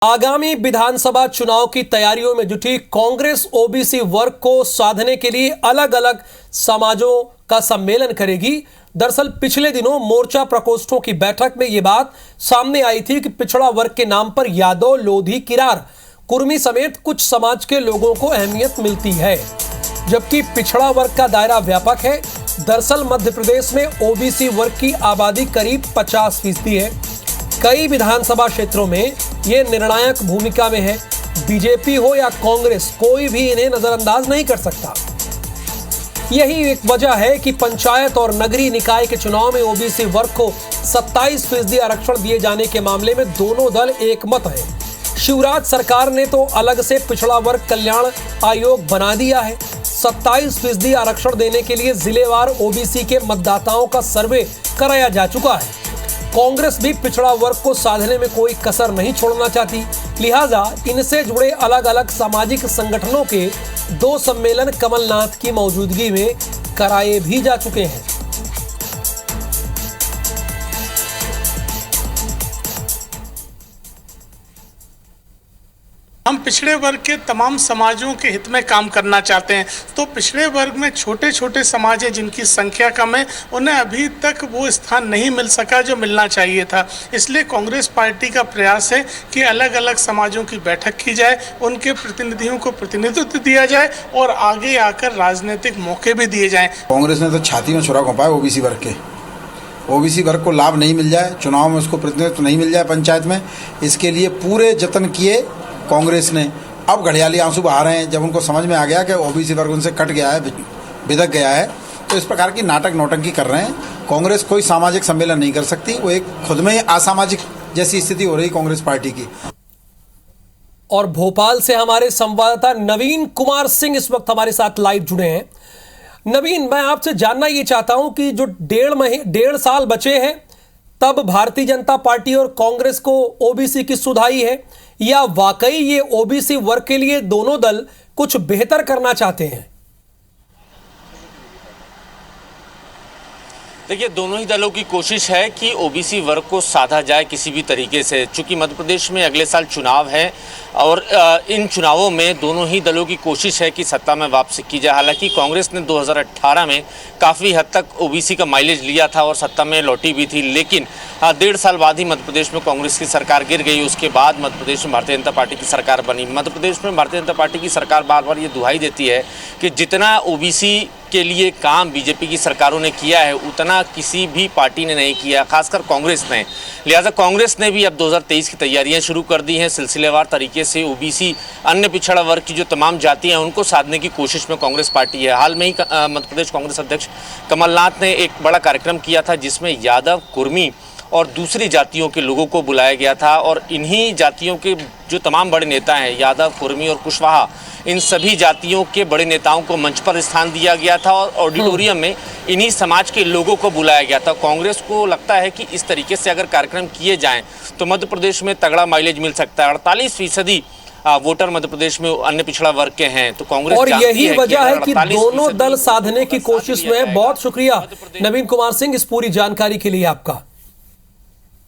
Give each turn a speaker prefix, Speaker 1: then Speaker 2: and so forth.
Speaker 1: आगामी विधानसभा चुनाव की तैयारियों में जुटी कांग्रेस ओबीसी वर्ग को साधने के लिए अलग अलग समाजों का सम्मेलन करेगी। दरअसल पिछले दिनों मोर्चा प्रकोष्ठों की बैठक में यह बात सामने आई थी कि पिछड़ा वर्ग के नाम पर यादव, लोधी, किरार, कुर्मी समेत कुछ समाज के लोगों को अहमियत मिलती है, जबकि पिछड़ा वर्ग का दायरा व्यापक है। दरअसल मध्य प्रदेश में ओबीसी वर्ग की आबादी करीब 50% है। कई विधानसभा क्षेत्रों में ये निर्णायक भूमिका में है। बीजेपी हो या कांग्रेस, कोई भी इन्हें नजरअंदाज नहीं कर सकता। यही एक वजह है कि पंचायत और नगरीय निकाय के चुनाव में ओबीसी वर्ग को 27% आरक्षण दिए जाने के मामले में दोनों दल एक मत हैं। शिवराज सरकार ने तो अलग से पिछड़ा वर्ग कल्याण आयोग बना दिया है। 27% आरक्षण देने के लिए जिलेवार ओबीसी के मतदाताओं का सर्वे कराया जा चुका है। कांग्रेस भी पिछड़ा वर्ग को साधने में कोई कसर नहीं छोड़ना चाहती, लिहाजा इनसे जुड़े अलग अलग सामाजिक संगठनों के 2 सम्मेलन कमलनाथ की मौजूदगी में कराए भी जा चुके हैं।
Speaker 2: हम पिछड़े वर्ग के तमाम समाजों के हित में काम करना चाहते हैं, तो पिछड़े वर्ग में छोटे छोटे समाज हैं जिनकी संख्या कम है, उन्हें अभी तक वो स्थान नहीं मिल सका जो मिलना चाहिए था। इसलिए कांग्रेस पार्टी का प्रयास है कि अलग अलग समाजों की बैठक की जाए, उनके प्रतिनिधियों को प्रतिनिधित्व दिया जाए और आगे आकर राजनीतिक मौके भी दिए जाएं।
Speaker 3: कांग्रेस ने तो छाती में छुरा घोंपा है ओबीसी वर्ग के। ओबीसी वर्ग को लाभ नहीं मिल जाए, चुनाव में उसको प्रतिनिधित्व नहीं मिल जाए पंचायत में, इसके लिए पूरे जतन किए कांग्रेस ने। अब घड़ियाली आंसू बहा रहे हैं जब उनको समझ में आ गया कि ओबीसी वर्ग उनसे कट गया है, बिदक गया है, तो इस प्रकार की नाटक नौटंकी कर रहे हैं। कांग्रेस कोई सामाजिक सम्मेलन नहीं कर सकती, वो एक खुद में ही असामाजिक जैसी स्थिति हो रही कांग्रेस पार्टी की।
Speaker 1: और भोपाल से हमारे संवाददाता नवीन कुमार सिंह इस वक्त हमारे साथ लाइव जुड़े हैं। नवीन, मैं आपसे जानना ये चाहता हूं कि जो 1.5 साल बचे हैं तब भारतीय जनता पार्टी और कांग्रेस को ओबीसी की सुधाई है, या वाकई ये ओबीसी वर्ग के लिए दोनों दल कुछ बेहतर करना चाहते हैं?
Speaker 4: देखिए, दोनों ही दलों की कोशिश है कि ओबीसी वर्ग को साधा जाए किसी भी तरीके से। चूंकि मध्य प्रदेश में अगले साल चुनाव है और इन चुनावों में दोनों ही दलों की कोशिश है कि सत्ता में वापसी की जाए। हालांकि कांग्रेस ने 2018 में काफ़ी हद तक ओबीसी का माइलेज लिया था और सत्ता में लौटी भी थी, लेकिन 1.5 साल बाद ही मध्य प्रदेश में कांग्रेस की सरकार गिर गई। उसके बाद मध्य प्रदेश में भारतीय जनता पार्टी की सरकार बनी। मध्य प्रदेश में भारतीय जनता पार्टी की सरकार बार बार ये दुहाई देती है कि जितना ओबीसी के लिए काम बीजेपी की सरकारों ने किया है उतना किसी भी पार्टी ने नहीं किया, खासकर कांग्रेस ने। लिहाजा कांग्रेस ने भी अब 2023 की तैयारियां शुरू कर दी हैं। सिलसिलेवार तरीके से ओबीसी, अन्य पिछड़ा वर्ग की जो तमाम जातियां हैं उनको साधने की कोशिश में कांग्रेस पार्टी है। हाल में ही मध्य प्रदेश कांग्रेस अध्यक्ष कमलनाथ ने एक बड़ा कार्यक्रम किया था जिसमें यादव, कुर्मी और दूसरी जातियों के लोगों को बुलाया गया था, और इन्हीं जातियों के जो तमाम बड़े नेता हैं, यादव, कुर्मी और कुशवाहा, इन सभी जातियों के बड़े नेताओं को मंच पर स्थान दिया गया था और ऑडिटोरियम में इन्हीं समाज के लोगों को बुलाया गया था। कांग्रेस को लगता है कि इस तरीके से अगर कार्यक्रम किए जाएं तो मध्य प्रदेश में तगड़ा माइलेज मिल सकता है। 48% वोटर मध्य प्रदेश में अन्य पिछड़ा वर्ग के हैं, तो कांग्रेस
Speaker 1: और यही वजह है कि दोनों दल साधने की कोशिश में। बहुत शुक्रिया नवीन कुमार सिंह इस पूरी जानकारी के लिए आपका।